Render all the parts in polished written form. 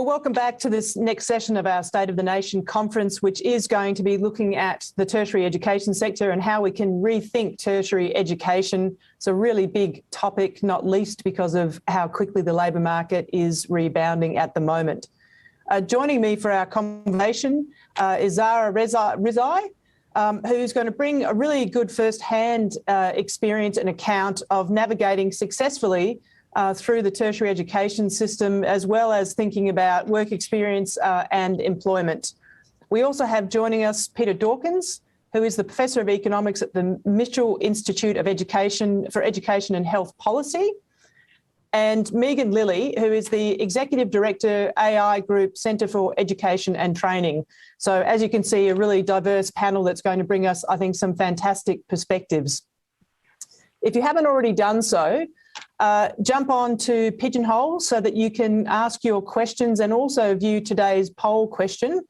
Well, welcome back to this next session of our State of the Nation conference, which is going to be looking at the tertiary education sector and how we can rethink tertiary education. It's a really big topic, not least because of how quickly the labour market is rebounding at the moment. Joining me for our conversation is Zahra Rezai, who's going to bring a really good first-hand experience and account of navigating successfully through the tertiary education system, as well as thinking about work experience and employment. We also have joining us Peter Dawkins, who is the Professor of Economics at the Mitchell Institute of Education for Education and Health Policy, and Megan Lilly, who is the Executive Director, AI Group Centre for Education and Training. So as you can see, a really diverse panel that's going to bring us, I think, some fantastic perspectives. If you haven't already done so, jump on to Pigeonhole so that you can ask your questions and also view today's poll question.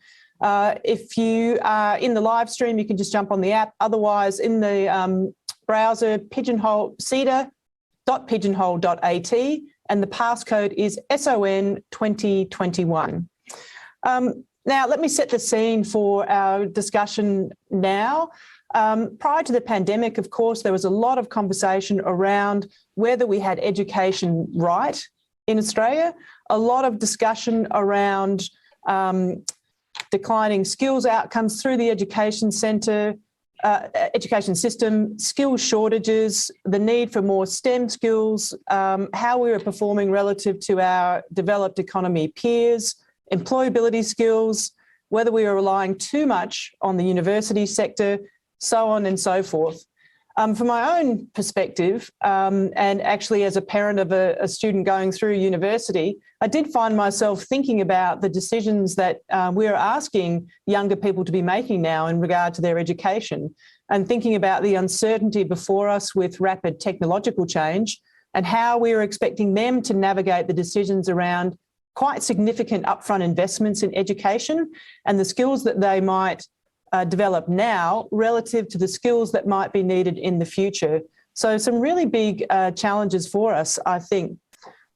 If you are in the live stream, you can just jump on the app. Otherwise, in the browser, Pigeonhole, CEDA.pigeonhole.at, and the passcode is SON 2021. Now, let me set the scene for our discussion now. Prior to the pandemic, of course, there was a lot of conversation around whether we had education right in Australia, a lot of discussion around declining skills outcomes through the education system, skills shortages, the need for more STEM skills, how we were performing relative to our developed economy peers, employability skills, whether we were relying too much on the university sector, so on and so forth. From my own perspective, and actually as a parent of a student going through university, I did find myself thinking about the decisions that we're asking younger people to be making now in regard to their education, and thinking about the uncertainty before us with rapid technological change and how we are expecting them to navigate the decisions around quite significant upfront investments in education and the skills that they might develop now relative to the skills that might be needed in the future. So some really big challenges for us, I think.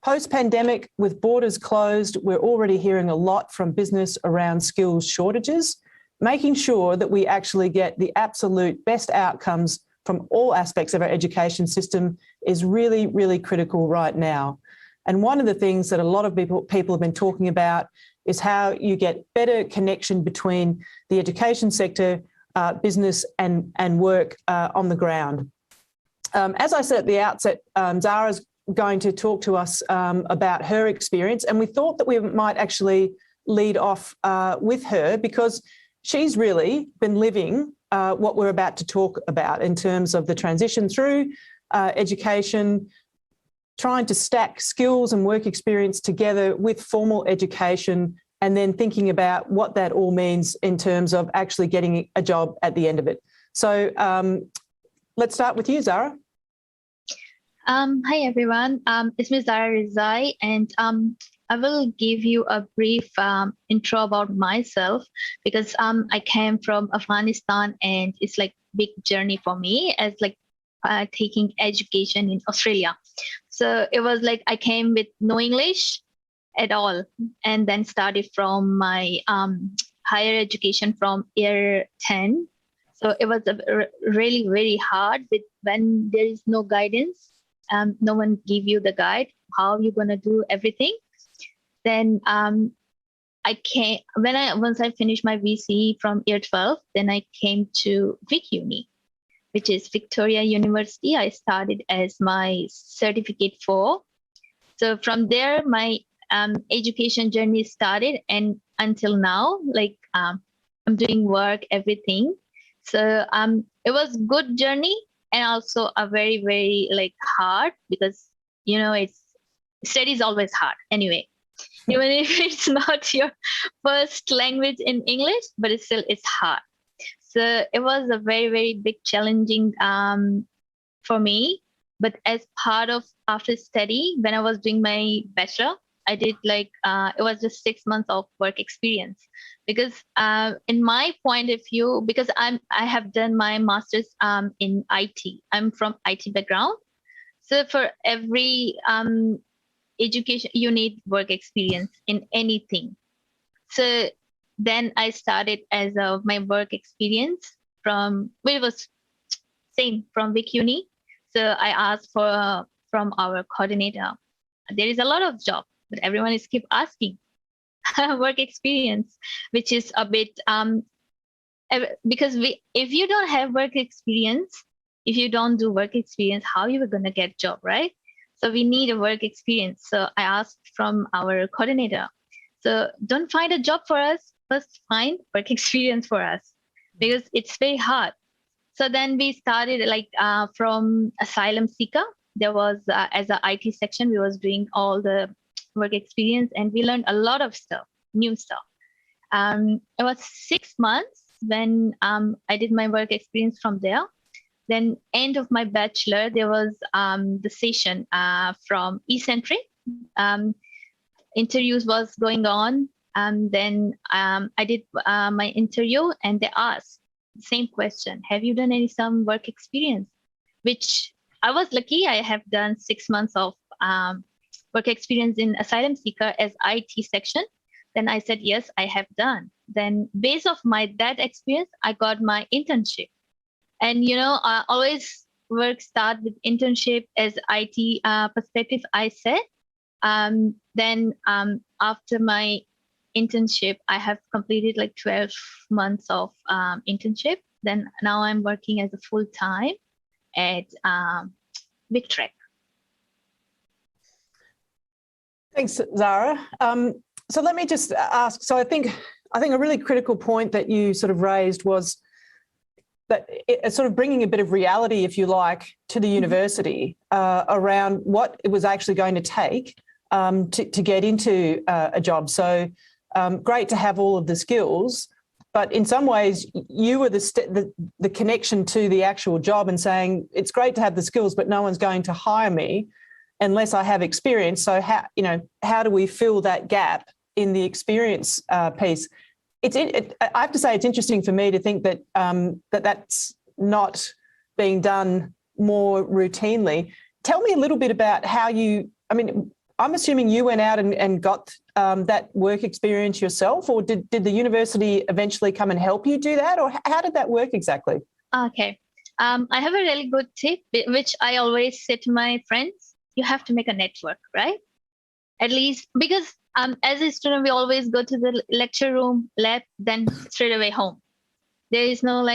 Post-pandemic, with borders closed, we're already hearing a lot from business around skills shortages. Making sure that we actually get the absolute best outcomes from all aspects of our education system is really, really critical right now. And one of the things that a lot of people have been talking about is how you get better connection between the education sector, business and work on the ground. As I said at the outset, Zahra's going to talk to us about her experience, and we thought that we might actually lead off with her because she's really been living what we're about to talk about in terms of the transition through education, trying to stack skills and work experience together with formal education, and then thinking about what that all means in terms of actually getting a job at the end of it. So let's start with you, Zahra. Hi, everyone. It's Ms. Zahra Rezai, and I will give you a brief intro about myself because I came from Afghanistan, and it's like a big journey for me as like taking education in Australia. So it was like I came with no English at all, and then started from my higher education from year 10. So it was really, really hard when there is no guidance. No one give you the guide, how you're going to do everything. Then once I finished my VC from year 12, then I came to Vic Uni, which is Victoria University. I started as my certificate 4. So from there, my education journey started, and until now, like I'm doing work, everything. So it was good journey, and also a very, very like hard because, you know, study is always hard anyway. Even if it's not your first language in English, but it's hard. So it was a very, very big challenging for me. But as part of after study, when I was doing my bachelor, I did like, it was just 6 months of work experience. Because in my point of view, because I have done my master's in IT. I'm from IT background. So for every education, you need work experience in anything. So then I started as my work experience from, well, it was same from Vic Uni. So I asked for from our coordinator. There is a lot of job, but everyone is keep asking work experience, which is a bit because if you don't have work experience, if you don't do work experience, how you are gonna get job, right? So we need a work experience. So I asked from our coordinator. So don't find a job for us. First, find work experience for us because it's very hard. So then we started like from asylum seeker. There was as a IT section, we was doing all the work experience, and we learned a lot of stuff, new stuff. It was 6 months when I did my work experience from there. Then end of my bachelor, there was the session from e-centric. Interviews was going on, and then I did my interview, and they asked the same question: have you done some work experience? Which I was lucky. I have done 6 months of work experience in asylum seeker as IT section. Then I said, yes, I have done. Then based off that experience, I got my internship. And, I always start with internship as IT perspective, I said. Then after my internship, I have completed like 12 months of internship. Then now I'm working as a full-time at VicTrack. Thanks, Zahra. So let me just ask, so I think a really critical point that you sort of raised was that it's sort of bringing a bit of reality, if you like, to the university around what it was actually going to take to get into a job. So great to have all of the skills, but in some ways you were the connection to the actual job and saying, it's great to have the skills, but no one's going to hire me unless I have experience. So how do we fill that gap in the experience piece? I have to say, it's interesting for me to think that that's not being done more routinely. Tell me a little bit about how I'm assuming you went out and got that work experience yourself, or did the university eventually come and help you do that, or how did that work exactly? Okay. I have a really good tip, which I always say to my friends. You have to make a network, right? At least because as a student, we always go to the lecture room, lab, then straight away home. There is no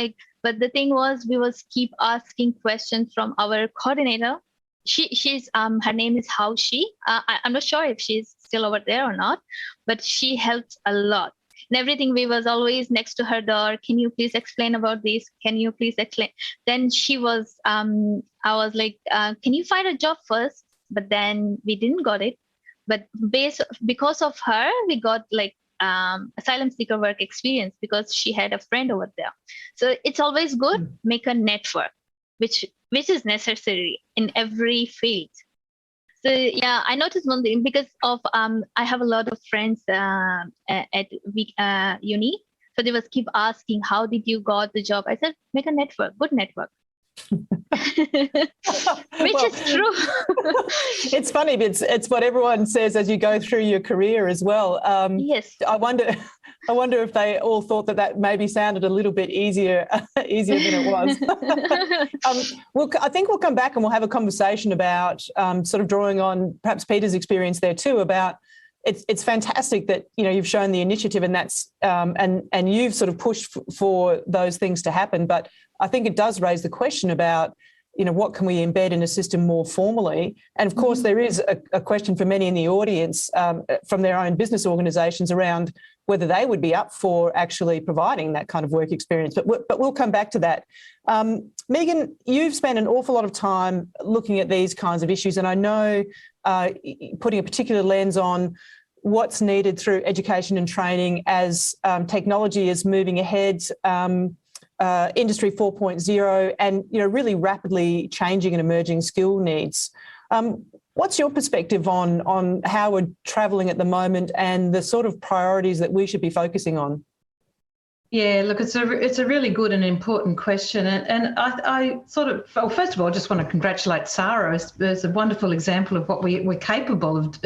but the thing was, we was keep asking questions from our coordinator. She's her name is Haushi. I'm not sure if she's still over there or not, but she helped a lot. And everything, we was always next to her door. Can you please explain about this? Can you please explain? Then she was, I was like, can you find a job first? But then we didn't got it. But because of her, we got asylum seeker work experience because she had a friend over there. So it's always good, make a network, which is necessary in every field. So yeah, I noticed one thing because of I have a lot of friends at uni. So they was keep asking, how did you got the job? I said, make a network, good network. Which is true. It's funny, but it's what everyone says as you go through your career as well. Yes. I wonder if they all thought that maybe sounded a little bit easier than it was. I think we'll come back and we'll have a conversation about sort of drawing on perhaps Peter's experience there too, about it's fantastic that you've shown the initiative, and that's and you've sort of pushed for those things to happen. But I think it does raise the question about what can we embed in a system more formally? And of course, there is a question for many in the audience from their own business organisations around whether they would be up for actually providing that kind of work experience. But we'll come back to that. Megan, you've spent an awful lot of time looking at these kinds of issues, and I know putting a particular lens on what's needed through education and training as technology is moving ahead, Industry 4.0, and really rapidly changing and emerging skill needs. What's your perspective on how we're travelling at the moment and the sort of priorities that we should be focusing on? Yeah, look, it's a really good and important question, and I sort of, well, first of all, I just want to congratulate Zahra as a wonderful example of what we're capable of,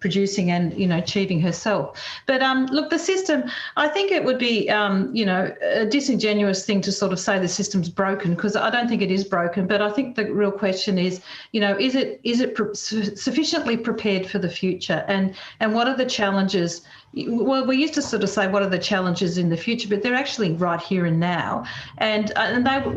producing and achieving herself. But look, the system, I think it would be a disingenuous thing to sort of say the system's broken, because I don't think it is broken. But I think the real question is, is it sufficiently prepared for the future, and what are the challenges? Well, we used to sort of say, what are the challenges in the future? But they're actually right here and now. And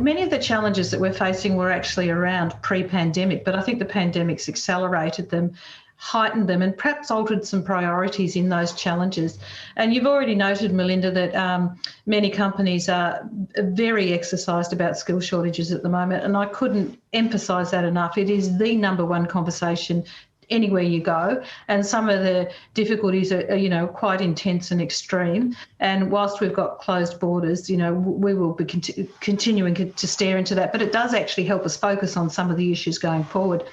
many of the challenges that we're facing were actually around pre-pandemic, but I think the pandemic's accelerated them, heightened them, and perhaps altered some priorities in those challenges. And you've already noted, Melinda, that many companies are very exercised about skill shortages at the moment, and I couldn't emphasise that enough. It is the #1 conversation anywhere you go, and some of the difficulties are quite intense and extreme. And whilst we've got closed borders, we will be continuing to stare into that, but it does actually help us focus on some of the issues going forward.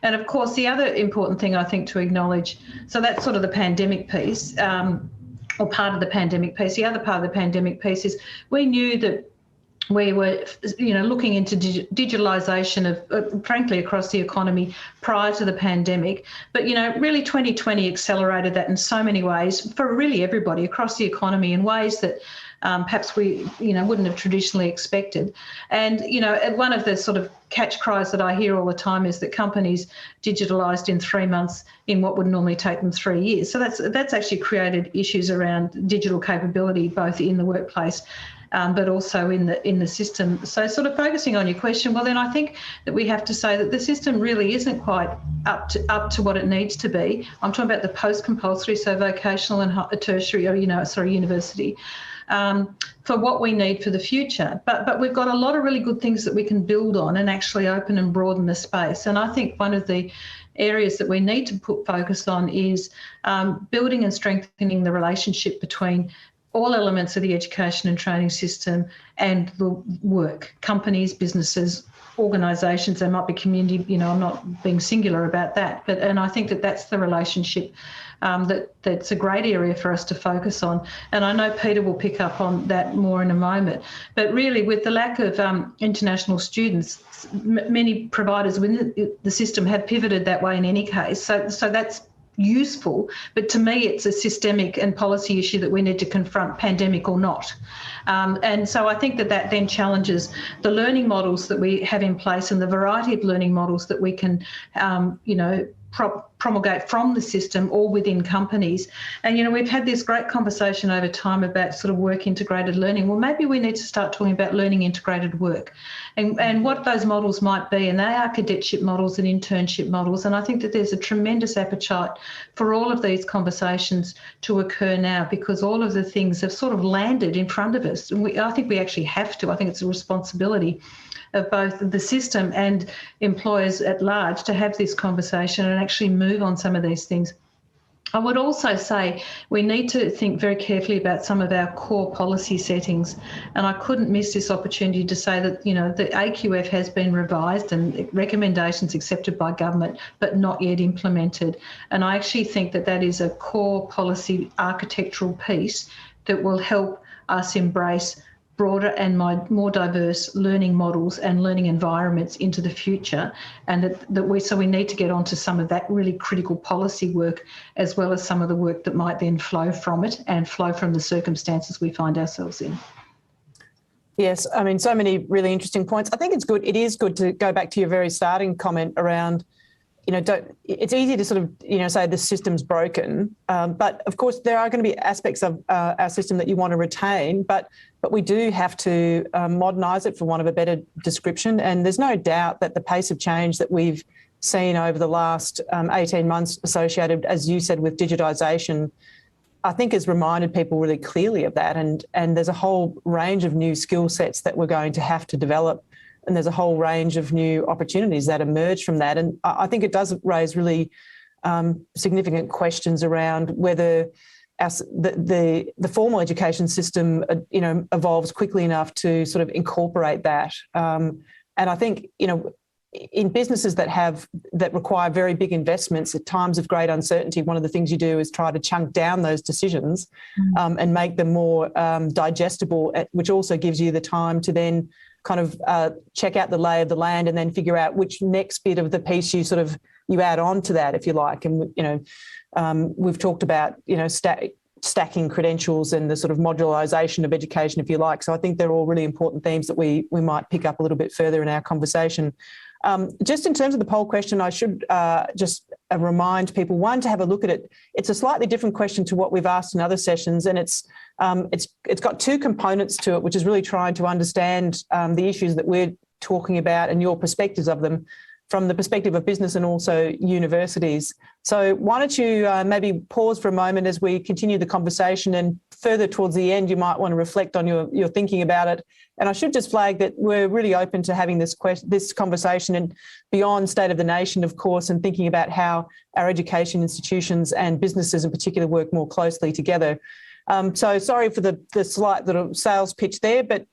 And of course, the other important thing I think to acknowledge, so that's sort of the pandemic piece, or part of the pandemic piece. The other part of the pandemic piece is we knew that we were, looking into digitalisation of, frankly, across the economy prior to the pandemic. But, really 2020 accelerated that in so many ways for really everybody across the economy in ways that perhaps we, wouldn't have traditionally expected. And, one of the sort of catch cries that I hear all the time is that companies digitalised in 3 months in what would normally take them 3 years. So that's actually created issues around digital capability, both in the workplace but also in the system. So sort of focusing on your question, well, then I think that we have to say that the system really isn't quite up to what it needs to be. I'm talking about the post-compulsory, so vocational and tertiary, or university, for what we need for the future. But we've got a lot of really good things that we can build on and actually open and broaden the space. And I think one of the areas that we need to put focus on is building and strengthening the relationship between all elements of the education and training system and the work, companies, businesses, organisations. There might be community, I'm not being singular about that, and I think that that's the relationship that's a great area for us to focus on. And I know Peter will pick up on that more in a moment. But really, with the lack of international students, many providers within the system have pivoted that way in any case. So that's useful, but to me it's a systemic and policy issue that we need to confront, pandemic or not. And so I think that then challenges the learning models that we have in place and the variety of learning models that we can promulgate from the system or within companies. And we've had this great conversation over time about sort of work integrated learning. Well, maybe we need to start talking about learning integrated work and what those models might be. And they are cadetship models and internship models. And I think that there's a tremendous appetite for all of these conversations to occur now, because all of the things have sort of landed in front of us. And I think we actually have to. I think it's a responsibility of both the system and employers at large to have this conversation and actually move on some of these things. I would also say we need to think very carefully about some of our core policy settings. And I couldn't miss this opportunity to say that, the AQF has been revised and recommendations accepted by government, but not yet implemented. And I actually think that that is a core policy architectural piece that will help us embrace broader and more diverse learning models and learning environments into the future, and so we need to get onto some of that really critical policy work, as well as some of the work that might then flow from it and flow from the circumstances we find ourselves in. Yes, I mean, so many really interesting points. I think it is good to go back to your very starting comment around, it's easy to sort of, say the system's broken, but of course there are going to be aspects of our system that you want to retain, but we do have to modernise it, for want of a better description. And there's no doubt that the pace of change that we've seen over the last 18 months associated, as you said, with digitisation, I think has reminded people really clearly of that. And there's a whole range of new skill sets that we're going to have to develop. And there's a whole range of new opportunities that emerge from that. And I think it does raise really significant questions around whether the formal education system, evolves quickly enough to sort of incorporate that. And I think, in businesses that require very big investments at times of great uncertainty, one of the things you do is try to chunk down those decisions and make them more digestible, which also gives you the time to then kind of check out the lay of the land and then figure out which next bit of the piece you add on to that, if you like. And, we've talked about, stacking credentials and the sort of modularisation of education, if you like. So I think they're all really important themes that we might pick up a little bit further in our conversation. Just in terms of the poll question, I should just remind people, one, to have a look at it. It's a slightly different question to what we've asked in other sessions, and it's got two components to it, which is really trying to understand the issues that we're talking about and your perspectives of them from the perspective of business and also universities. So why don't you maybe pause for a moment as we continue the conversation, and further towards the end, you might want to reflect on your thinking about it. And I should just flag that we're really open to having this conversation and beyond state of the nation, of course, and thinking about how our education institutions and businesses in particular work more closely together. So sorry for the slight little sales pitch there, but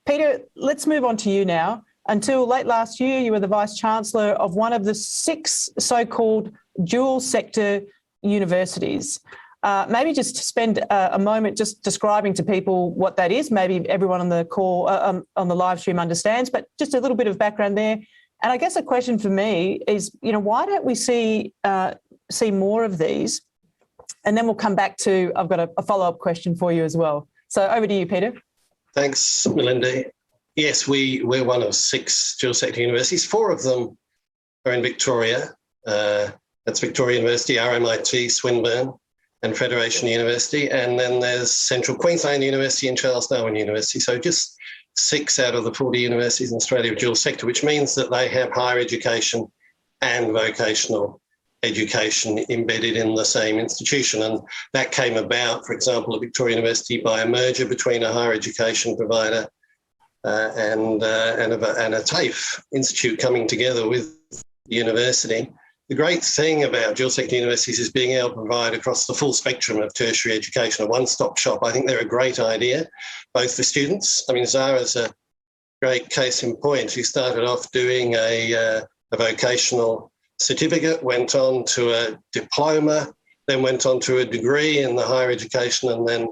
Peter, let's move on to you now. Until late last year, you were the Vice-Chancellor of one of the 6 so-called dual sector universities. Maybe just to spend a moment just describing to people what that is. Maybe everyone on the call, on the live stream understands, but just a little bit of background there. And I guess a question for me is, why don't we see more of these? And then we'll come back to, I've got a follow-up question for you as well. So over to you, Peter. Thanks, Melinda. Yes, we're one of 6 dual sector universities. 4 of them are in Victoria. That's Victoria University, RMIT, Swinburne, and Federation University. And then there's Central Queensland University and Charles Darwin University. So just 6 out of the 40 universities in Australia are dual sector, which means that they have higher education and vocational education embedded in the same institution. And that came about, for example, at Victoria University by a merger between a higher education provider and a TAFE institute coming together with the university. The great thing about dual sector universities is being able to provide across the full spectrum of tertiary education, a one-stop shop. I think they're a great idea, both for students. I mean, Zahra's a great case in point. She started off doing a vocational certificate, went on to a diploma, then went on to a degree in the higher education, and then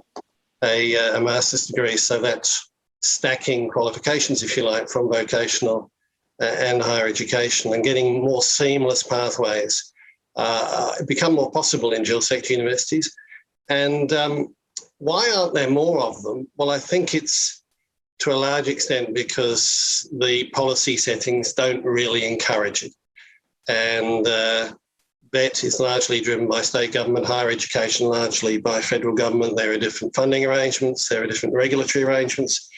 a master's degree. So that's stacking qualifications, if you like, from vocational and higher education, and getting more seamless pathways become more possible in dual sector universities. And why aren't there more of them? Well, I think it's to a large extent because the policy settings don't really encourage it. And VET is largely driven by state government, higher education largely by federal government. There are different funding arrangements, there are different regulatory arrangements,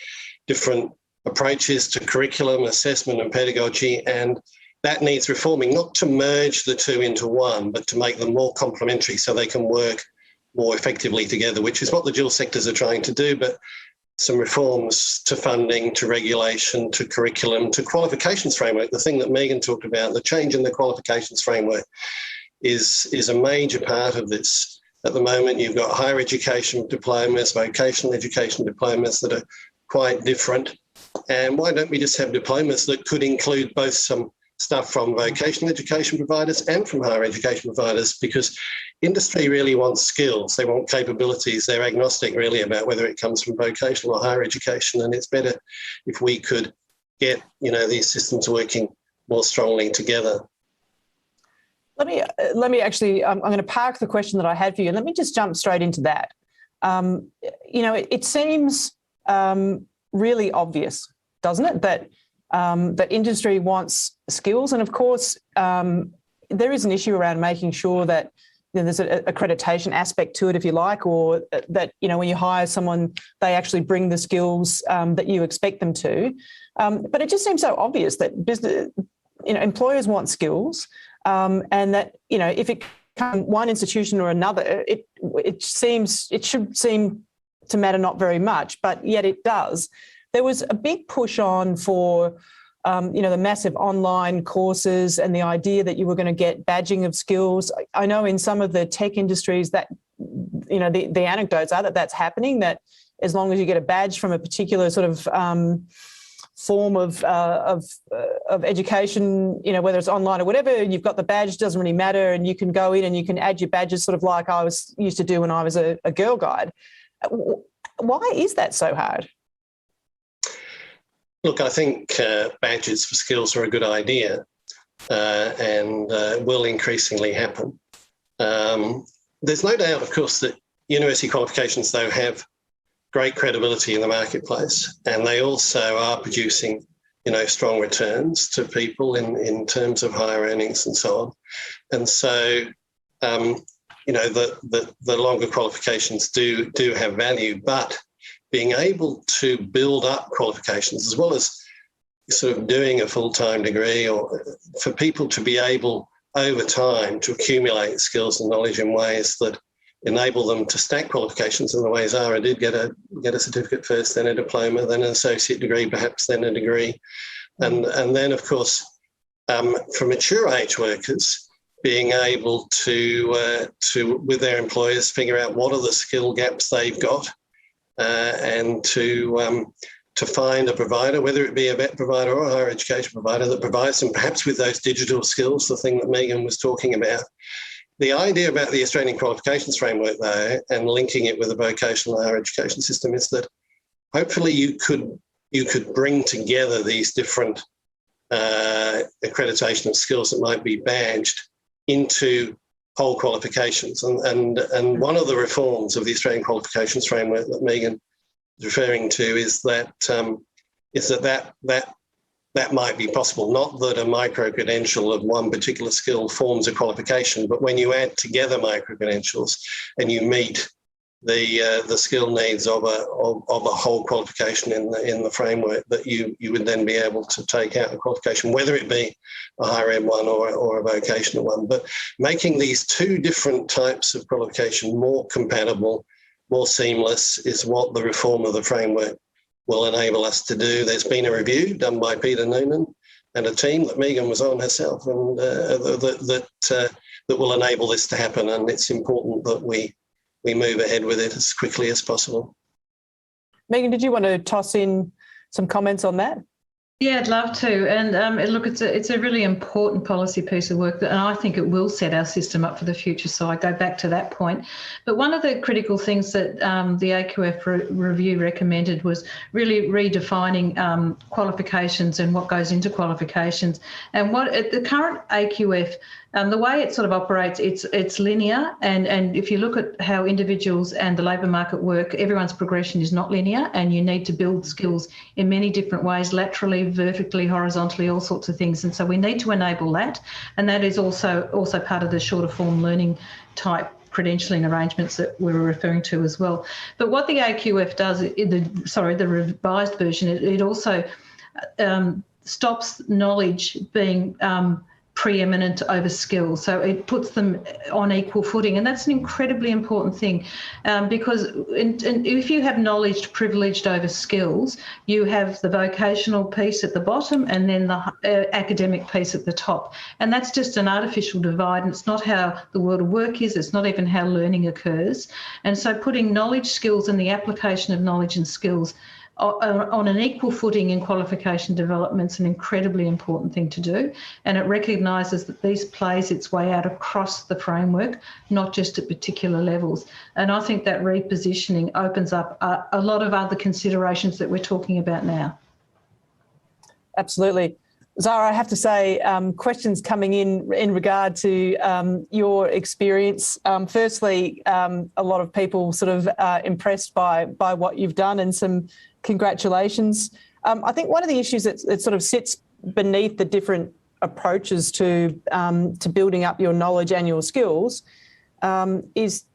different approaches to curriculum, assessment and pedagogy, and that needs reforming, not to merge the two into one, but to make them more complementary so they can work more effectively together, which is what the dual sectors are trying to do. But some reforms to funding, to regulation, to curriculum, to qualifications framework, the thing that Megan talked about, the change in the qualifications framework is a major part of this. At the moment, you've got higher education diplomas, vocational education diplomas that are quite different. And why don't we just have diplomas that could include both some stuff from vocational education providers and from higher education providers? Because industry really wants skills, they want capabilities, they're agnostic really about whether it comes from vocational or higher education. And it's better if we could get, these systems working more strongly together. Let me actually, I'm going to park the question that I had for you, and let me just jump straight into that. It seems really obvious, doesn't it, that that industry wants skills, and of course there is an issue around making sure that there's an accreditation aspect to it, if you like, or that when you hire someone, they actually bring the skills that you expect them to. But it just seems so obvious that business, employers want skills, and that if it comes one institution or another, it should seem to matter not very much, but yet it does. There was a big push on for, the massive online courses and the idea that you were going to get badging of skills. I know in some of the tech industries that, the anecdotes are that that's happening, that as long as you get a badge from a particular sort of form of education, you know, whether it's online or whatever, you've got the badge, doesn't really matter, and you can go in and you can add your badges, sort of like I used to do when I was a Girl Guide. Why is that so hard? Look, I think badges for skills are a good idea and will increasingly happen. There's no doubt, of course, that university qualifications, though, have great credibility in the marketplace, and they also are producing, you know, strong returns to people in terms of higher earnings and so on. And so, you know, the longer qualifications do have value, but being able to build up qualifications as well as sort of doing a full-time degree, or for people to be able over time to accumulate skills and knowledge in ways that enable them to stack qualifications in the way Zahra did, get a certificate first, then a diploma, then an associate degree, perhaps then a degree. And then, of course, for mature age workers, being able to with their employers, figure out what are the skill gaps they've got, and to find a provider, whether it be a vet provider or a higher education provider, that provides them perhaps with those digital skills, the thing that Megan was talking about. The idea about the Australian Qualifications Framework, though, and linking it with the vocational higher education system, is that hopefully you could bring together these different accreditation of skills that might be badged into whole qualifications. And one of the reforms of the Australian Qualifications Framework that Megan is referring to is that that might be possible. Not that a micro-credential of one particular skill forms a qualification, but when you add together micro-credentials and you meet the skill needs of a whole qualification in the framework, that you would then be able to take out a qualification, whether it be a higher ed one or a vocational one. But making these two different types of qualification more compatible, more seamless, is what the reform of the framework will enable us to do. There's been a review done by Peter Noonan and a team that Megan was on herself, and that will enable this to happen. And it's important that we move ahead with it as quickly as possible. Megan, did you want to toss in some comments on that? Yeah, I'd love to. And look, it's a really important policy piece of work, and I think it will set our system up for the future. So I go back to that point. But one of the critical things that the AQF review recommended was really redefining qualifications and what goes into qualifications. And what at the current AQF, the way it sort of operates, it's linear, and if you look at how individuals and the labour market work, everyone's progression is not linear, and you need to build skills in many different ways, laterally, vertically, horizontally, all sorts of things. And so we need to enable that, and that is also part of the shorter form learning type credentialing arrangements that we were referring to as well. But what the AQF does, the revised version, it also stops knowledge being preeminent over skills. So it puts them on equal footing, and that's an incredibly important thing, because if you have knowledge privileged over skills, you have the vocational piece at the bottom and then the academic piece at the top, and that's just an artificial divide, and it's not how the world of work is. It's not even how learning occurs. And so putting knowledge, skills, and the application of knowledge and skills on an equal footing in qualification development is an incredibly important thing to do, and it recognises that this plays its way out across the framework, not just at particular levels. And I think that repositioning opens up a lot of other considerations that we're talking about now. Absolutely. Zahra, I have to say, questions coming in regard to your experience. Firstly, a lot of people sort of impressed by what you've done, and some congratulations. I think one of the issues that sort of sits beneath the different approaches to building up your knowledge and your skills is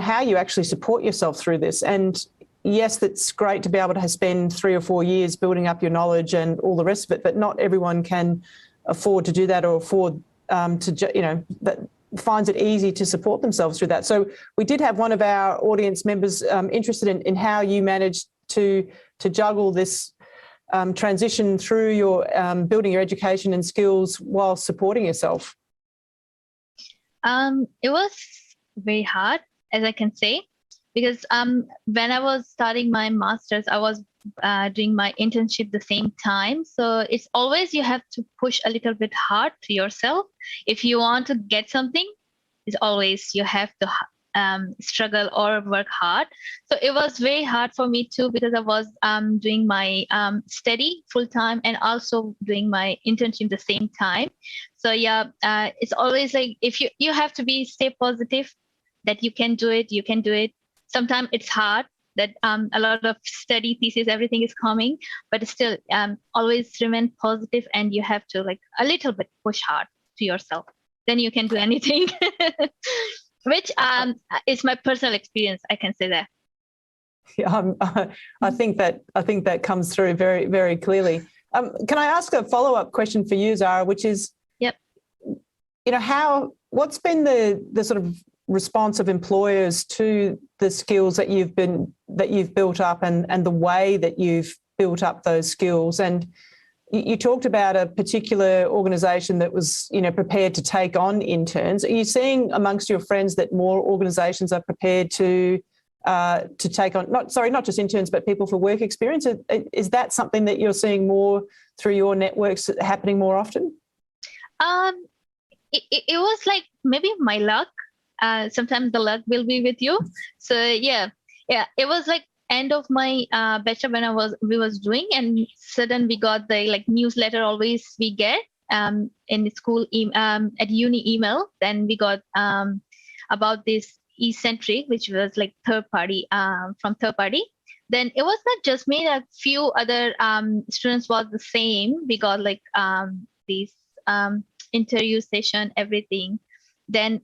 how you actually support yourself through this. And yes, that's great to be able to spend 3 or 4 years building up your knowledge and all the rest of it, but not everyone can afford to do that, or afford that finds it easy to support themselves through that. So we did have one of our audience members interested in how you managed to juggle this transition through your building your education and skills while supporting yourself. It was very hard, as I can say, because when I was starting my master's, I was doing my internship the same time. So it's always you have to push a little bit hard to yourself. If you want to get something, it's always you have to struggle or work hard. So it was very hard for me too, because I was doing my study full time and also doing my internship the same time. So yeah, it's always like if you have to stay positive that you can do it. You can do it. Sometimes it's hard that a lot of study thesis, everything is coming, but still always remain positive, and you have to like a little bit push hard to yourself. Then you can do anything. Which is my personal experience. I can say that. Yeah, I think that comes through very, very clearly. Can I ask a follow-up question for you, Zahra, which is, yep, what's been the sort of response of employers to the skills that you've built up and the way that you've built up those skills? And you talked about a particular organisation that was, prepared to take on interns. Are you seeing amongst your friends that more organisations are prepared to take on, not just interns, but people for work experience? Is that something that you're seeing more through your networks happening more often? It was like maybe my luck. Sometimes the luck will be with you. So yeah, it was like end of my bachelor when we was doing, and sudden we got the like newsletter always we get in school at uni email. Then we got about this eccentric, which was like third party. Then it was not just me, a few other students was the same. We got like these interview session, everything. Then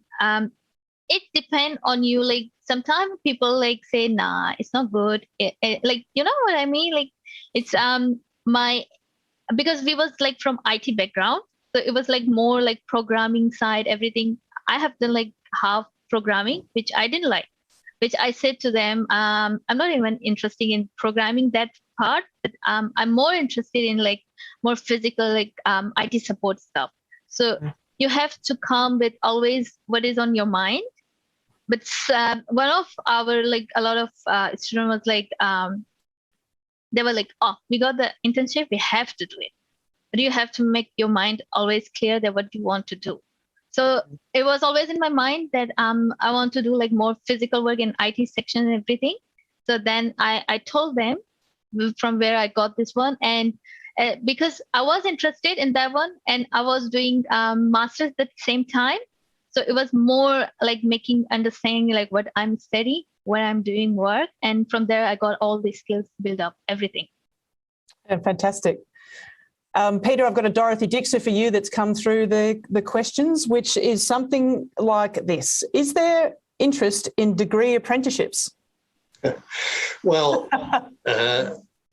it depends on you. Like sometimes people like say, nah, it's not good. Like, you know what I mean? Like it's because we was like from IT background. So it was like more like programming side, everything. I have done like half programming, which I didn't like, which I said to them, I'm not even interested in programming that part, but I'm more interested in like more physical, like IT support stuff. So you have to come with always what is on your mind. But one of our, like a lot of students was like, they were like, oh, we got the internship, we have to do it. But you have to make your mind always clear that what you want to do. So it was always in my mind that I want to do like more physical work in IT section and everything. So then I told them from where I got this one. And because I was interested in that one, and I was doing master's at the same time. So it was more like making understanding like what I'm studying, what I'm doing work. And from there, I got all these skills built up, everything. Fantastic. Peter, I've got a Dorothy Dixer for you that's come through the questions, which is something like this. Is there interest in degree apprenticeships? Well,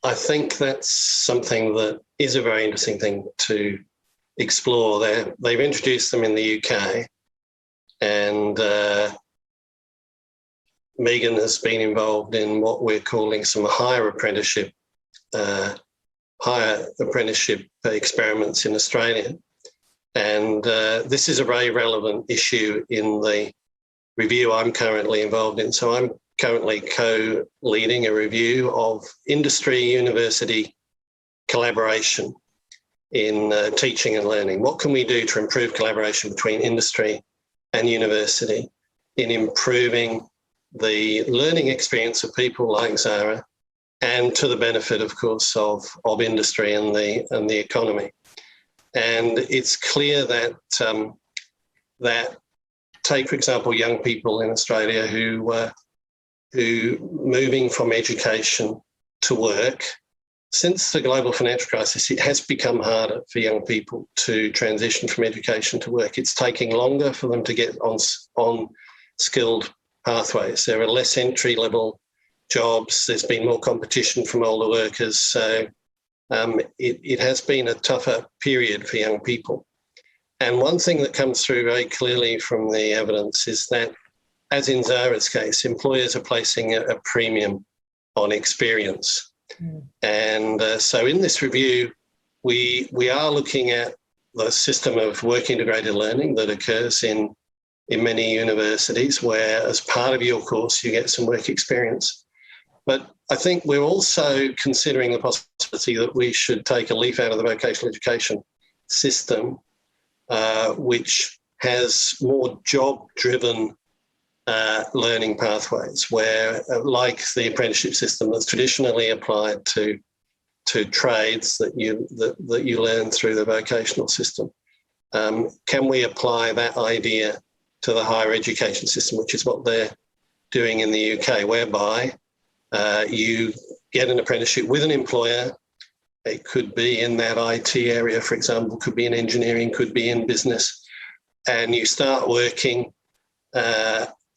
I think that's something that is a very interesting thing to explore. They've introduced them in the UK, and Megan has been involved in what we're calling some higher apprenticeship experiments in Australia. And this is a very relevant issue in the review I'm currently involved in. So I'm currently co-leading a review of industry-university collaboration in teaching and learning. What can we do to improve collaboration between industry and university in improving the learning experience of people like Zahra, and to the benefit, of course, of industry and the economy. And it's clear that that take, for example, young people in Australia who moving from education to work. Since the global financial crisis, it has become harder for young people to transition from education to work. It's taking longer for them to get on skilled pathways. There are less entry-level jobs. There's been more competition from older workers. So it has been a tougher period for young people. And one thing that comes through very clearly from the evidence is that, as in Zahra's case, employers are placing a premium on experience. And so in this review, we are looking at the system of work integrated learning that occurs in many universities, where as part of your course, you get some work experience. But I think we're also considering the possibility that we should take a leaf out of the vocational education system, which has more job-driven learning pathways, where, like the apprenticeship system that's traditionally applied to trades that you learn through the vocational system, can we apply that idea to the higher education system, which is what they're doing in the UK, whereby you get an apprenticeship with an employer. It could be in that IT area, for example, could be in engineering, could be in business, and you start working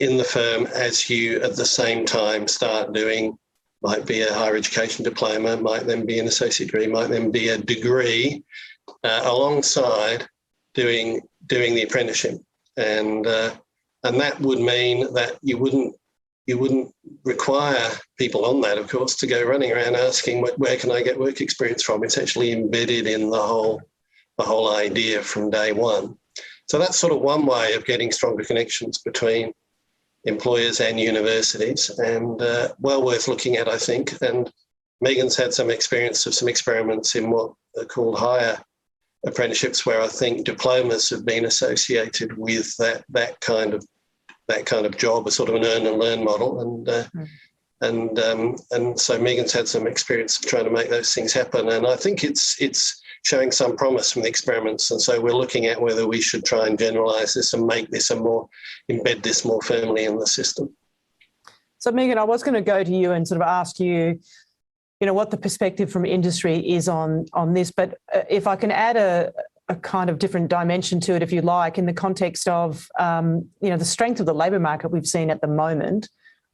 in the firm as you, at the same time, start doing, might be a higher education diploma, might then be an associate degree, might then be a degree, alongside doing the apprenticeship, and that would mean that you wouldn't require people on that, of course, to go running around asking where can I get work experience from. It's actually embedded in the whole idea from day one. So that's sort of one way of getting stronger connections between employers and universities, and well worth looking at, I think. And Megan's had some experience of some experiments in what are called higher apprenticeships, where I think diplomas have been associated with that kind of job, a sort of an earn and learn model, and so Megan's had some experience of trying to make those things happen, and I think it's showing some promise from the experiments, and so we're looking at whether we should try and generalise this and make this embed this more firmly in the system. So Megan, I was going to go to you and sort of ask you, what the perspective from industry is on this, but if I can add a kind of different dimension to it, if you like, in the context of, the strength of the labour market we've seen at the moment,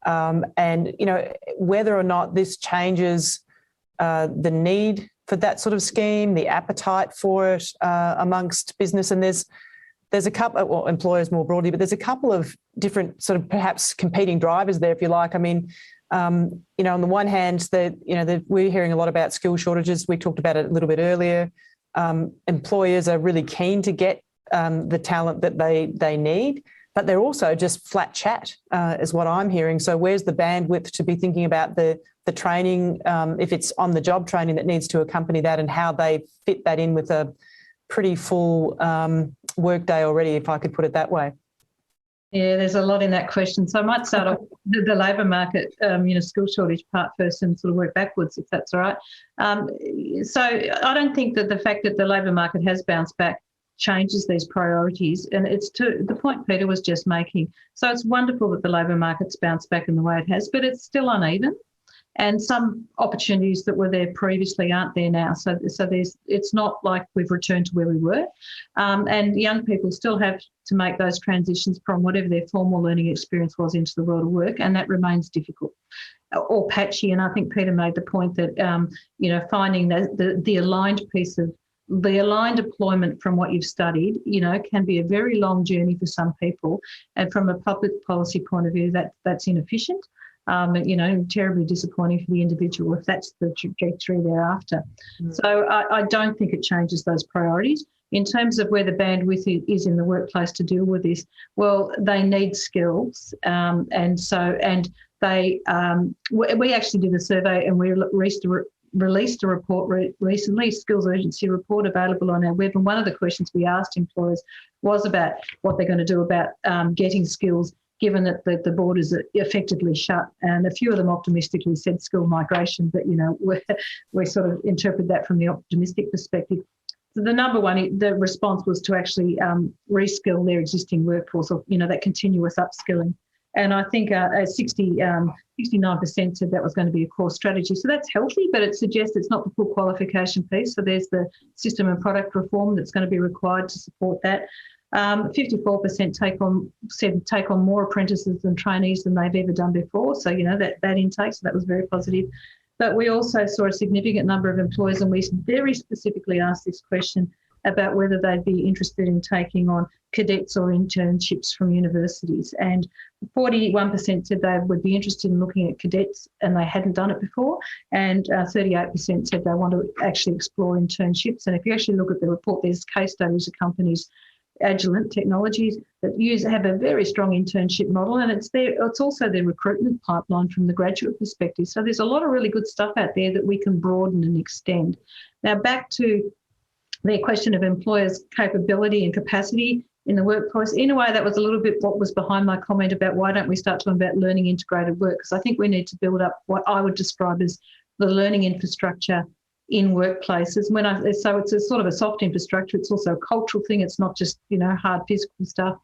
and, whether or not this changes the need for that sort of scheme, the appetite for it amongst business. And there's a couple, well, employers more broadly, but there's a couple of different sort of perhaps competing drivers there, if you like. I mean, on the one hand, we're hearing a lot about skill shortages. We talked about it a little bit earlier. Employers are really keen to get the talent that they need, but they're also just flat chat, is what I'm hearing. So where's the bandwidth to be thinking about the training, if it's on-the-job training that needs to accompany that, and how they fit that in with a pretty full workday already, if I could put it that way? Yeah, there's a lot in that question. So I might start off the labour market, skill shortage part first and sort of work backwards, if that's all right. So I don't think that the fact that the labour market has bounced back changes these priorities, and it's to the point Peter was just making. So it's wonderful that the labour market's bounced back in the way it has, but it's still uneven. And some opportunities that were there previously aren't there now. So it's not like we've returned to where we were. And young people still have to make those transitions from whatever their formal learning experience was into the world of work, and that remains difficult or patchy. And I think Peter made the point that, finding the aligned piece of the aligned deployment from what you've studied, can be a very long journey for some people. And from a public policy point of view, that's inefficient. Terribly disappointing for the individual if that's the trajectory they're after. So I don't think it changes those priorities. In terms of where the bandwidth is in the workplace to deal with this, well, they need skills. We actually did a survey, and we released a report recently, skills urgency report, available on our web. And one of the questions we asked employers was about what they're going to do about getting skills, given that the borders are effectively shut. And a few of them optimistically said skill migration, but, we sort of interpret that from the optimistic perspective. So the number one, the response was to actually reskill their existing workforce, or, that continuous upskilling. And I think 69% said that was going to be a core strategy. So that's healthy, but it suggests it's not the full qualification piece. So there's the system and product reform that's going to be required to support that. 54% take on more apprentices and trainees than they've ever done before. So, that intake, so that was very positive. But we also saw a significant number of employers, and we very specifically asked this question about whether they'd be interested in taking on cadets or internships from universities. And 41% said they would be interested in looking at cadets and they hadn't done it before. And 38% said they want to actually explore internships. And if you actually look at the report, there's case studies of companies Agilent technologies that have a very strong internship model, and it's also their recruitment pipeline from the graduate perspective. So there's a lot of really good stuff out there that we can broaden and extend. Now back to the question of employers' capability and capacity in the workplace. In a way, that was a little bit what was behind my comment about why don't we start talking about learning integrated work, because I think we need to build up what I would describe as the learning infrastructure in workplaces. So it's a sort of a soft infrastructure. It's also a cultural thing. It's not just, hard physical stuff.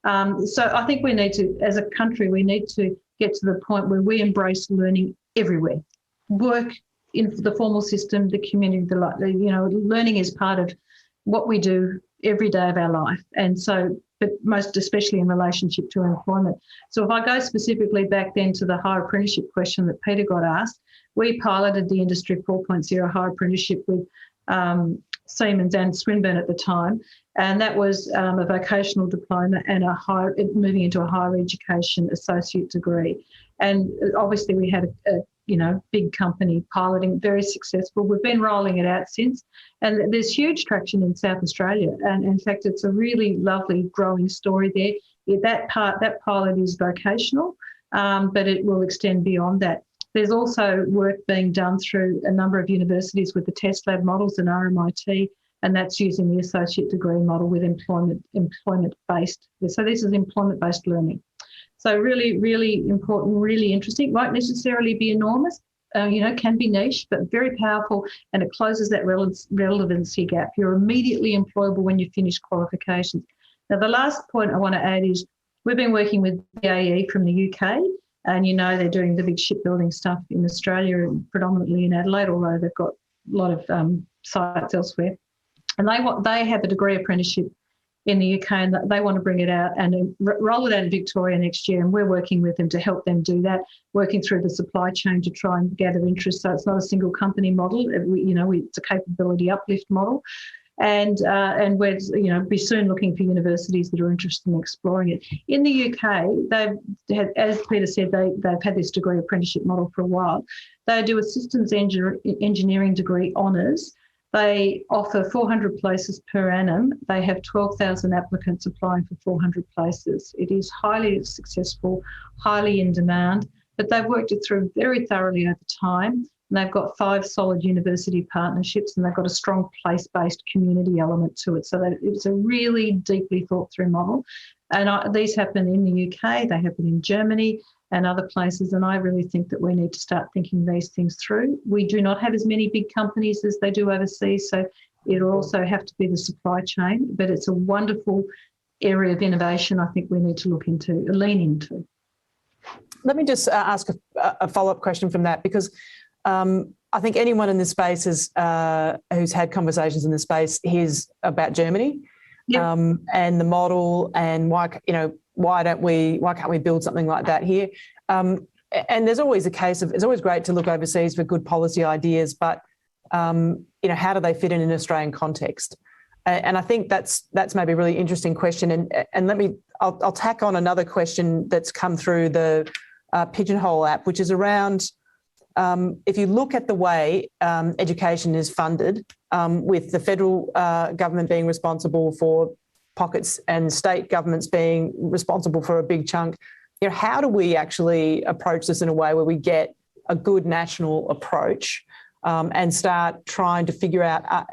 So I think we need to, as a country, we need to get to the point where we embrace learning everywhere. Work in the formal system, the community, learning is part of what we do every day of our life. And so, but most especially in relationship to employment. So if I go specifically back then to the higher apprenticeship question that Peter got asked, we piloted the Industry 4.0 higher apprenticeship with Siemens and Swinburne at the time, and that was a vocational diploma and moving into a higher education associate degree. And obviously we had a big company piloting, very successful. We've been rolling it out since, and there's huge traction in South Australia. And in fact, it's a really lovely growing story there. That pilot is vocational, but it will extend beyond that. There's also work being done through a number of universities with the test lab models and RMIT, and that's using the associate degree model with employment-based. So this is employment-based learning. So really, really important, really interesting. Won't necessarily be enormous, can be niche, but very powerful, and it closes that relevancy gap. You're immediately employable when you finish qualifications. Now, the last point I want to add is we've been working with BAE from the UK, and they're doing the big shipbuilding stuff in Australia and predominantly in Adelaide, although they've got a lot of sites elsewhere. And they have a degree apprenticeship in the UK, and they want to bring it out and roll it out in Victoria next year. And we're working with them to help them do that, working through the supply chain to try and gather interest. So it's not a single company model. It's a capability uplift model. And we're be soon looking for universities that are interested in exploring it. In the UK, they've had, as Peter said, they've had this degree apprenticeship model for a while. They do a systems engineering degree honours. They offer 400 places per annum. They have 12,000 applicants applying for 400 places. It is highly successful, highly in demand, but they've worked it through very thoroughly over time. And they've got 5 solid university partnerships, and they've got a strong place-based community element to it. So that it's a really deeply thought-through model. And these happen in the UK, they happen in Germany and other places. And I really think that we need to start thinking these things through. We do not have as many big companies as they do overseas, so it'll also have to be the supply chain. But it's a wonderful area of innovation I think we need to lean into. Let me just ask a follow-up question from that, because I think anyone in this space who's had conversations in this space hears about Germany. Yep. And the model, and why can't we build something like that here? And there's always a case of, it's always great to look overseas for good policy ideas, but how do they fit in an Australian context? And I think that's maybe a really interesting question. And I'll tack on another question that's come through the Pigeonhole app, which is around if you look at the way education is funded, with the federal government being responsible for pockets and state governments being responsible for a big chunk, how do we actually approach this in a way where we get a good national approach and start trying to figure out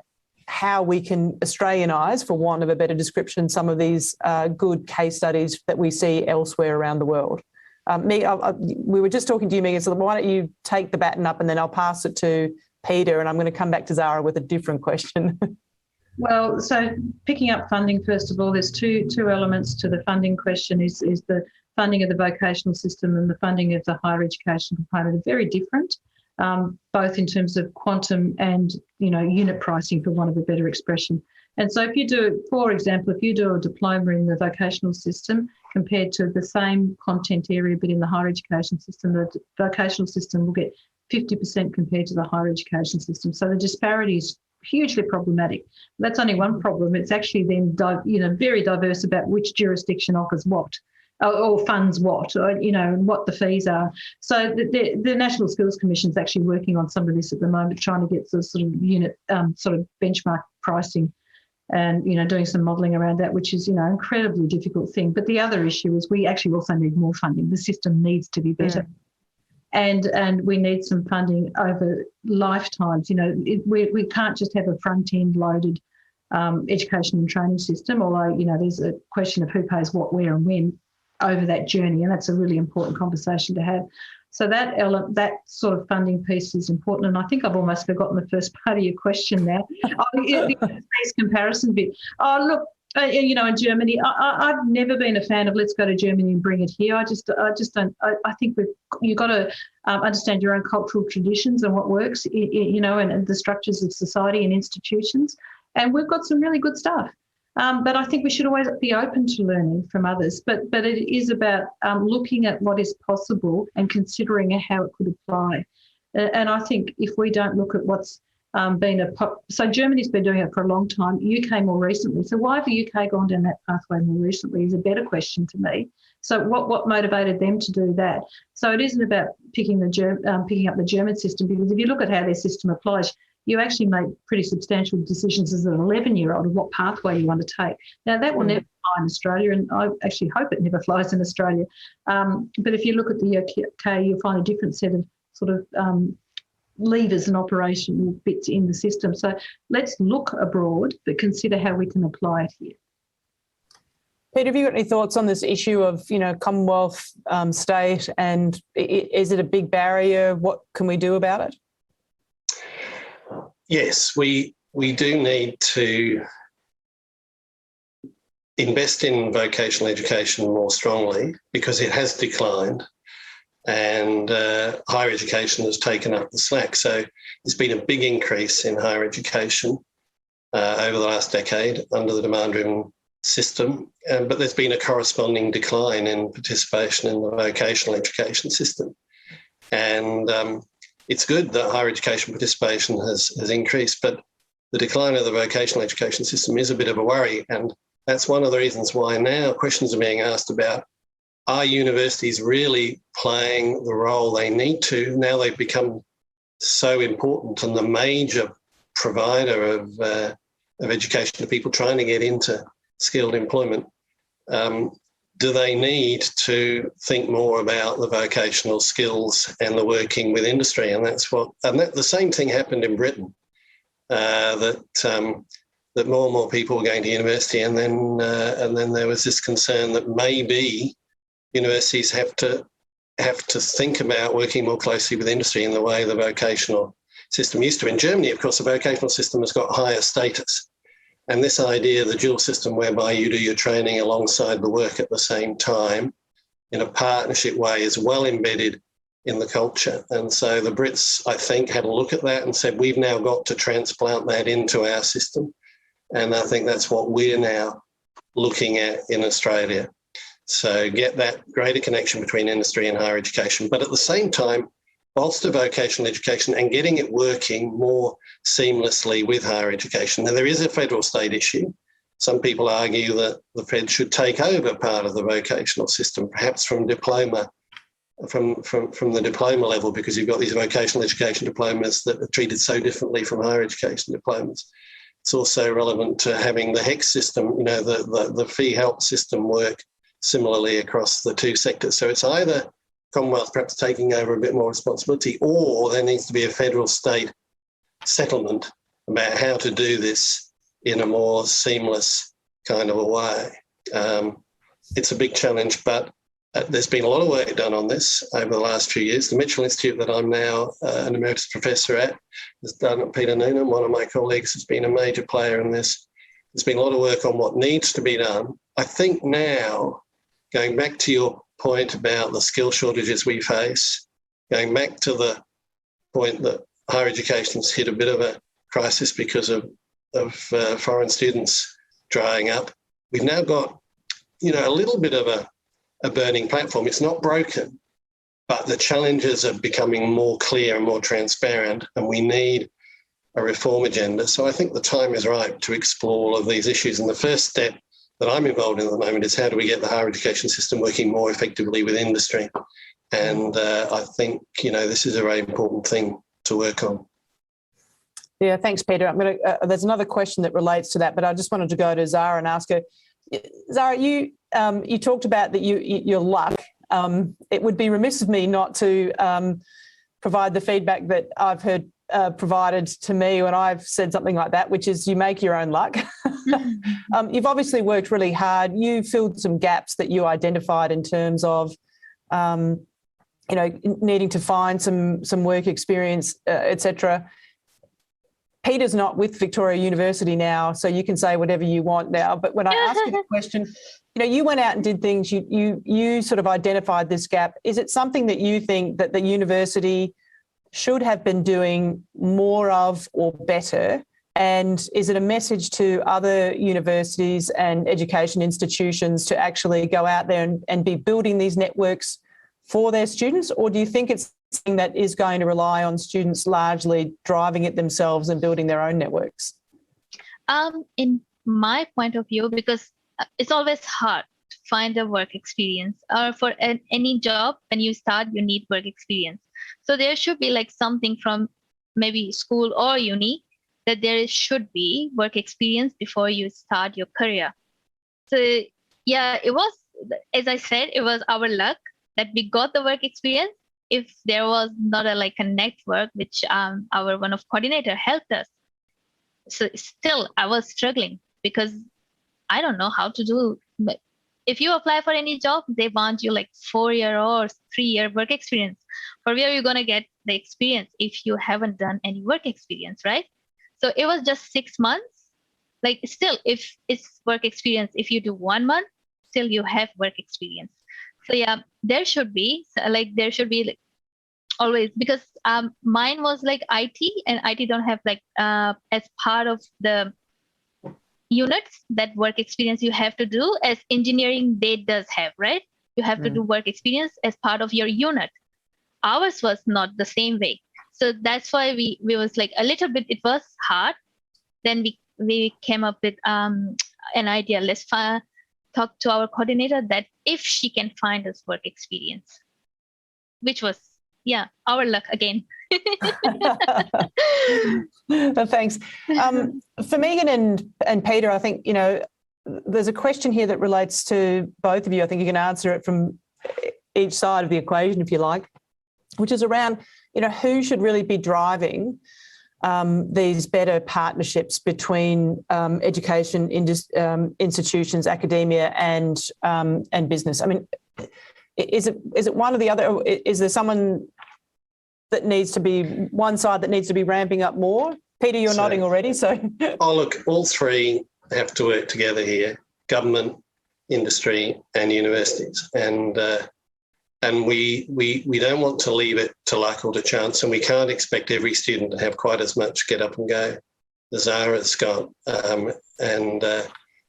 how we can Australianise, for want of a better description, some of these good case studies that we see elsewhere around the world? We were just talking to you, Megan, so why don't you take the baton up and then I'll pass it to Peter, and I'm going to come back to Zahra with a different question. Well, so picking up funding, first of all, there's two elements to the funding question, is the funding of the vocational system and the funding of the higher education component are very different, both in terms of quantum and, unit pricing, for want of a better expression. And so if you do, for example, if you do a diploma in the vocational system compared to the same content area but in the higher education system, the vocational system will get 50% compared to the higher education system. So the disparity is hugely problematic. That's only one problem. It's actually then very diverse about which jurisdiction offers what, or funds what, or, and what the fees are. So the National Skills Commission is actually working on some of this at the moment, trying to get the sort of unit sort of benchmark pricing and, doing some modelling around that, which is, incredibly difficult thing. But the other issue is we actually also need more funding. The system needs to be better. And we need some funding over lifetimes. We can't just have a front-end loaded education and training system, although, there's a question of who pays what, where and when over that journey, and that's a really important conversation to have. So that sort of funding piece is important, and I think I've almost forgotten the first part of your question now. The comparison bit. Oh, look, in Germany, I've never been a fan of let's go to Germany and bring it here. I just don't. I think you've got to understand your own cultural traditions and what works, and the structures of society and institutions. And we've got some really good stuff. But I think we should always be open to learning from others. But it is about looking at what is possible and considering how it could apply. And I think if we don't look at what's so Germany's been doing it for a long time, UK more recently. So why have the UK gone down that pathway more recently is a better question to me. So what motivated them to do that? So it isn't about picking up the German system, because if you look at how their system applies, you actually make pretty substantial decisions as an 11-year-old of what pathway you want to take. Now, that will never fly in Australia, and I actually hope it never flies in Australia. But if you look at the UK, you'll find a different set of sort of levers and operational bits in the system. So let's look abroad, but consider how we can apply it here. Peter, have you got any thoughts on this issue of, Commonwealth state, and is it a big barrier? What can we do about it? Yes, we do need to invest in vocational education more strongly, because it has declined, and higher education has taken up the slack. So there's been a big increase in higher education over the last decade under the demand-driven system, but there's been a corresponding decline in participation in the vocational education system. And it's good that higher education participation has increased, but the decline of the vocational education system is a bit of a worry. And that's one of the reasons why now questions are being asked about, are universities really playing the role they need to? Now they've become so important and the major provider of education to people trying to get into skilled employment. Do they need to think more about the vocational skills and the working with industry? And the same thing happened in Britain, that more and more people were going to university, and then there was this concern that maybe universities have to think about working more closely with industry in the way the vocational system used to. In Germany, of course, the vocational system has got higher status. And this idea, the dual system whereby you do your training alongside the work at the same time in a partnership way, is well embedded in the culture. And so the Brits, I think, had a look at that and said, we've now got to transplant that into our system. And I think that's what we're now looking at in Australia. So get that greater connection between industry and higher education, but at the same time, bolster vocational education and getting it working more seamlessly with higher education. Now, there is a federal state issue. Some people argue that the Fed should take over part of the vocational system, perhaps from diploma, from the diploma level, because you've got these vocational education diplomas that are treated so differently from higher education diplomas. It's also relevant to having the HEC system, the fee help system work similarly across the two sectors. So it's either Commonwealth perhaps taking over a bit more responsibility, or there needs to be a federal state settlement about how to do this in a more seamless kind of a way. It's a big challenge, but there's been a lot of work done on this over the last few years. The Mitchell Institute that I'm now an emeritus professor at has done, Peter Noonan, one of my colleagues, has been a major player in this. There's been a lot of work on what needs to be done. I think now, going back to your point about the skill shortages we face, going back to the point that higher education's hit a bit of a crisis because of foreign students drying up, we've now got, a little bit of a burning platform. It's not broken, but the challenges are becoming more clear and more transparent, and we need a reform agenda. So I think the time is right to explore all of these issues. And the first step that I'm involved in at the moment is how do we get the higher education system working more effectively with industry? And I think, this is a very important thing to work on. Yeah, thanks, Peter. I'm going to. There's another question that relates to that, but I just wanted to go to Zahra and ask her. Zahra, you talked about that your luck. It would be remiss of me not to provide the feedback that I've heard provided to me when I've said something like that, which is you make your own luck. You've obviously worked really hard. You filled some gaps that you identified in terms of, needing to find some work experience, etc. Peter's not with Victoria University now, so you can say whatever you want now. But when I ask you the question, you went out and did things. You sort of identified this gap. Is it something that you think that the university should have been doing more of or better? And is it a message to other universities and education institutions to actually go out there and be building these networks for their students? Or do you think it's something that is going to rely on students largely driving it themselves and building their own networks? In my point of view, because it's always hard to find a work experience, or for any job, when you start, you need work experience. So there should be like something from maybe school or uni that there should be work experience before you start your career. So yeah, it was, as I said, it was our luck that we got the work experience. If there was not a network, which our one of coordinator helped us. So still I was struggling because I don't know how to do. But if you apply for any job, they want you 4-year or 3-year work experience. For where you're gonna get the experience if you haven't done any work experience, right? So it was just 6 months. Still, if it's work experience, if you do 1 month, still you have work experience. So yeah, there should be always, because mine was IT, and IT don't have as part of the units that work experience you have to do. As engineering, they does have, right? You have to do work experience as part of your unit. Ours was not the same way. So that's why we was a little bit, it was hard. Then we came up with an idea. Let's talk to our coordinator that if she can find us work experience, which was, yeah, our luck again. Thanks. For Megan and Peter, I think, there's a question here that relates to both of you. I think you can answer it from each side of the equation, if you like, which is around, who should really be driving these better partnerships between education institutions, academia, and business. I mean, is it one or the other? Is there someone that needs to be one side that needs to be ramping up more? Peter, you're nodding already. So, look, all three have to work together here: government, industry, and universities. And we don't want to leave it to luck or to chance, and we can't expect every student to have quite as much get up and go as Zahra's got.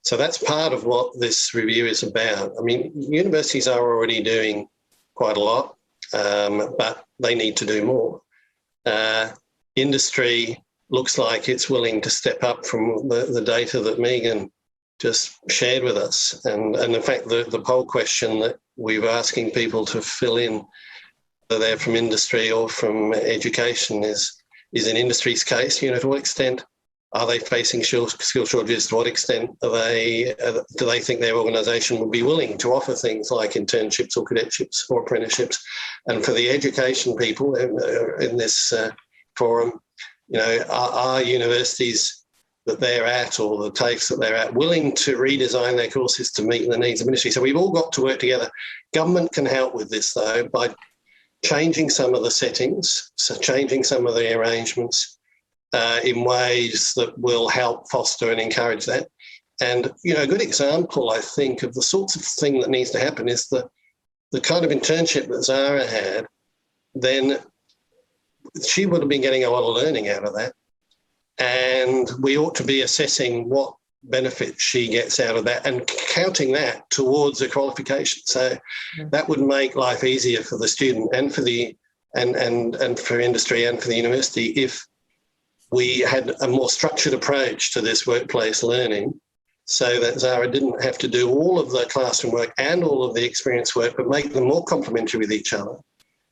So that's part of what this review is about. I mean, universities are already doing quite a lot, but they need to do more. Industry looks like it's willing to step up from the data that Megan just shared with us. And in fact, the poll question that we were asking people to fill in, whether they're from industry or from education, is in industry's case, to what extent are they facing skill shortages? To what extent do they think their organisation would be willing to offer things like internships or cadetships or apprenticeships? And for the education people in this forum, are universities that they're at, or the TAFEs that they're at, willing to redesign their courses to meet the needs of industry? So we've all got to work together. Government can help with this, though, by changing some of the settings, so changing some of the arrangements in ways that will help foster and encourage that. And, a good example, I think, of the sorts of thing that needs to happen is the kind of internship that Zahra had. Then she would have been getting a lot of learning out of that. And we ought to be assessing what benefit she gets out of that and counting that towards a qualification. So that would make life easier for the student and for the and for industry and for the university if we had a more structured approach to this workplace learning, so that Zahra didn't have to do all of the classroom work and all of the experience work, but make them more complementary with each other.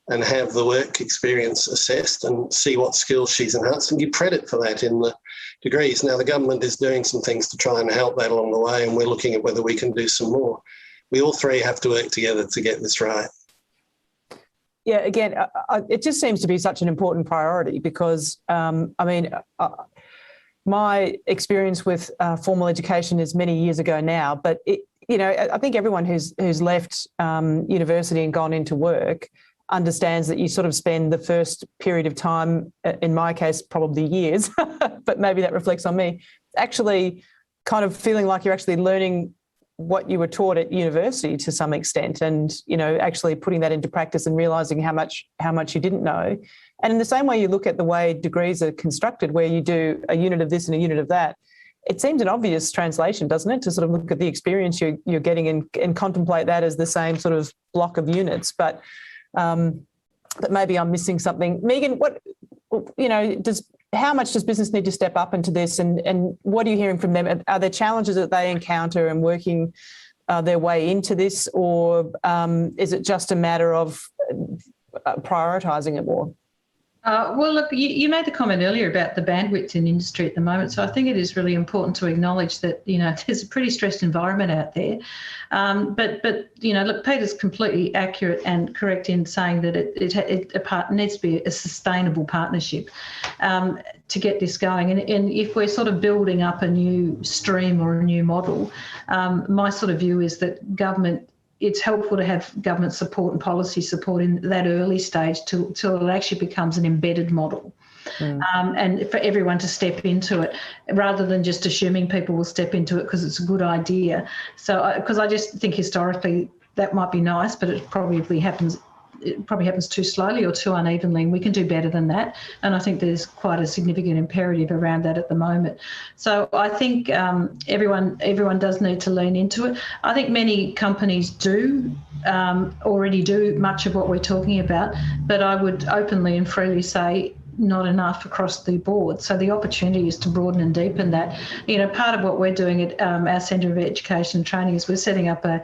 and have the work experience assessed and see what skills she's enhanced and give credit for that in the degrees. Now, the government is doing some things to try and help that along the way, and we're looking at whether we can do some more. We all three have to work together to get this right. Yeah, again, it just seems to be such an important priority because, my experience with formal education is many years ago now, but I think everyone who's left university and gone into work understands that you sort of spend the first period of time, in my case, probably years, but maybe that reflects on me, actually kind of feeling like you're actually learning what you were taught at university to some extent, and actually putting that into practice and realising how much you didn't know. And in the same way you look at the way degrees are constructed, where you do a unit of this and a unit of that, it seems an obvious translation, doesn't it, to sort of look at the experience you're getting and contemplate that as the same sort of block of units. But maybe I'm missing something. Megan, how much does business need to step up into this, and what are you hearing from them? Are there challenges that they encounter in working their way into this, or is it just a matter of prioritising it more? Well, look, you made the comment earlier about the bandwidth in industry at the moment. So I think it is really important to acknowledge that, there's a pretty stressed environment out there. But look, Peter's completely accurate and correct in saying that it needs to be a sustainable partnership to get this going. And if we're sort of building up a new stream or a new model, my sort of view is that it's helpful to have government support and policy support in that early stage till it actually becomes an embedded model. And for everyone to step into it rather than just assuming people will step into it because it's a good idea. So, because I just think historically that might be nice, but it probably happens too slowly or too unevenly, and we can do better than that. And I think there's quite a significant imperative around that at the moment. So I think everyone does need to lean into it. I think many companies already do much of what we're talking about, but I would openly and freely say not enough across the board. So the opportunity is to broaden and deepen that. Part of what we're doing at our Centre of Education and Training is we're setting up a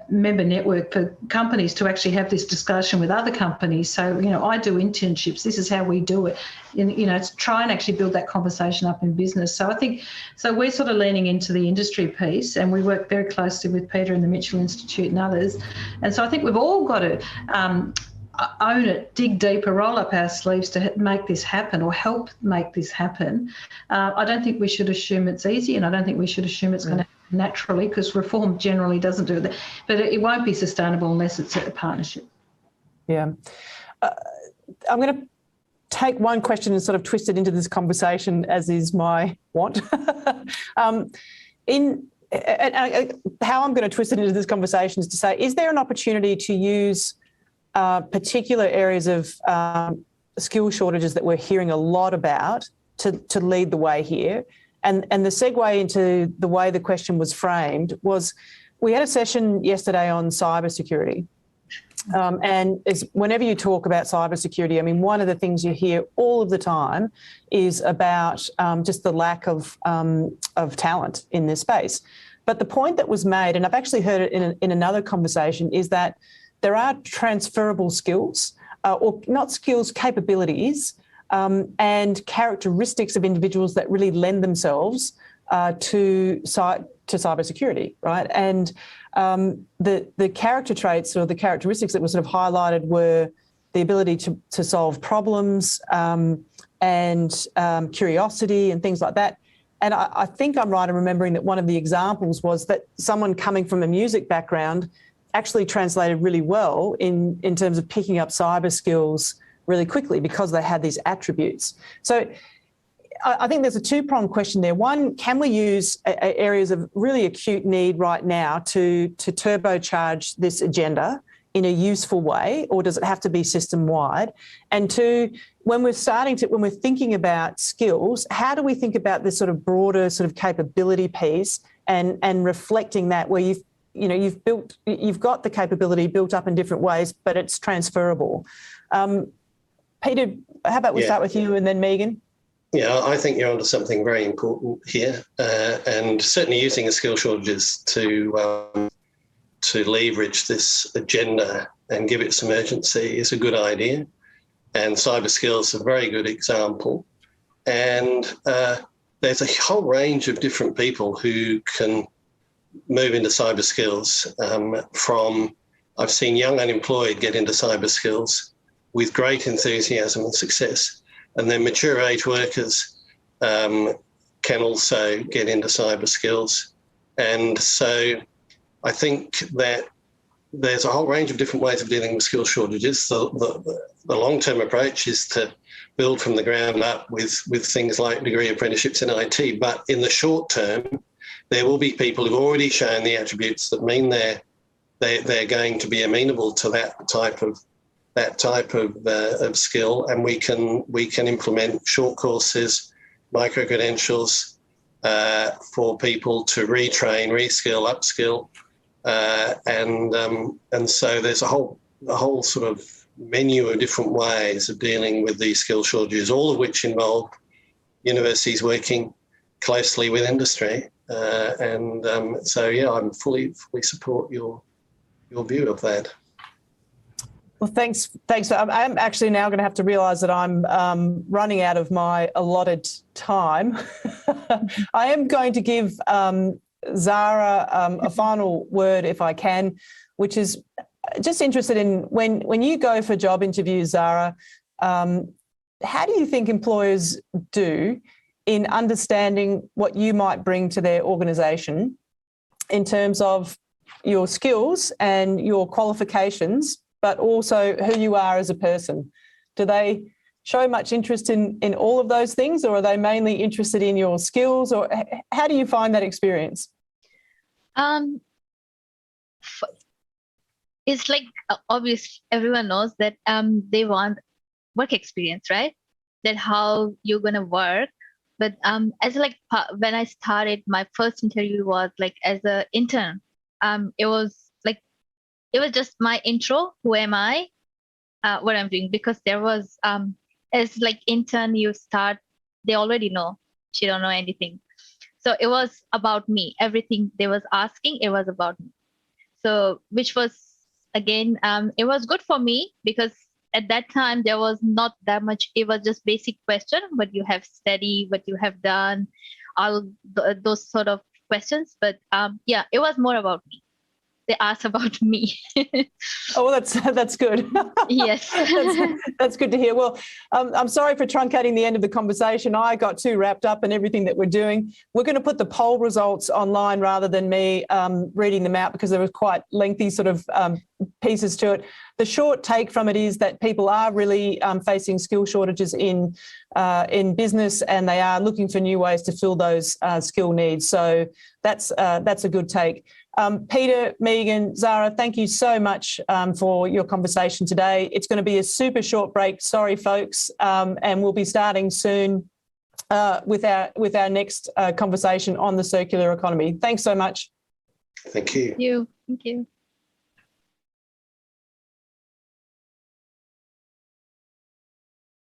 member network for companies to actually have this discussion with other companies. So, I do internships. This is how we do it. To try and actually build that conversation up in business. So I think, we're sort of leaning into the industry piece, and we work very closely with Peter and the Mitchell Institute and others. And so I think we've all got to own it, dig deeper, roll up our sleeves to make this happen or help make this happen. I don't think we should assume it's easy, and I don't think we should assume it's going to happen naturally, because reform generally doesn't do that. But it won't be sustainable unless it's a partnership. Yeah. I'm going to take one question and sort of twist it into this conversation, as is my want. How I'm going to twist it into this conversation is to say, is there an opportunity to use particular areas of skill shortages that we're hearing a lot about to lead the way here? And the segue into the way the question was framed was, we had a session yesterday on cybersecurity. And whenever you talk about cybersecurity, one of the things you hear all of the time is about just the lack of talent in this space. But the point that was made, and I've actually heard it in another conversation, is that there are transferable skills, or not skills, capabilities, and characteristics of individuals that really lend themselves to cybersecurity, right? And the character traits or the characteristics that were sort of highlighted were the ability to solve problems and curiosity and things like that. And I think I'm right in remembering that one of the examples was that someone coming from a music background actually translated really well in terms of picking up cyber skills really quickly because they had these attributes. So I think there's a two-pronged question there. One, can we use areas of really acute need right now to turbocharge this agenda in a useful way, or does it have to be system-wide? And two, when we're thinking about skills, how do we think about this sort of broader sort of capability piece and reflecting that, where you've got the capability built up in different ways, but it's transferable. Peter, how about we start with you and then Megan? Yeah, I think you're onto something very important here, and certainly using the skill shortages to leverage this agenda and give it some urgency is a good idea. And cyber skills is a very good example. And there's a whole range of different people who can move into cyber skills. I've seen young unemployed get into cyber skills with great enthusiasm and success. And then mature age workers can also get into cyber skills. And so I think that there's a whole range of different ways of dealing with skill shortages. The long-term approach is to build from the ground up with things like degree apprenticeships in IT. But in the short term, there will be people who've already shown the attributes that mean they're going to be amenable to that type of skill, and we can implement short courses, micro credentials for people to retrain, reskill, upskill, and so there's a whole sort of menu of different ways of dealing with these skill shortages, all of which involve universities working closely with industry. So yeah, I'm fully support your view of that. Well, thanks. I'm actually now going to have to realise that I'm running out of my allotted time. I am going to give Zahra a final word, if I can, which is just interested in when you go for job interviews, Zahra, how do you think employers do in understanding what you might bring to their organisation in terms of your skills and your qualifications, but also who you are as a person? Do they show much interest in all of those things, or are they mainly interested in your skills, or how do you find that experience? It's like obvious, everyone knows that they want work experience, right? That how you're gonna work. But as like when I started, my first interview was like as an intern. It was just my intro. Who am I? What I'm doing, because there was as like intern, you start. They already know. She don't know anything. So it was about me. Everything they was asking, it was about me. So which was again, it was good for me because at that time there was not that much. It was just basic question: what you have studied, what you have done, all those sort of questions. But yeah, it was more about me. They asked about me. Oh, well, that's good. Yes. That's good to hear. Well, I'm sorry for truncating the end of the conversation. I got too wrapped up in everything that we're doing. We're going to put the poll results online rather than me reading them out, because there was quite lengthy sort of pieces to it. The short take from it is that people are really facing skill shortages in business, and they are looking for new ways to fill those skill needs. So that's a good take. Peter, Megan, Zahra, thank you so much for your conversation today. It's going to be a super short break. Sorry, folks, and we'll be starting soon with our next conversation on the circular economy. Thanks so much. Thank you. Thank you.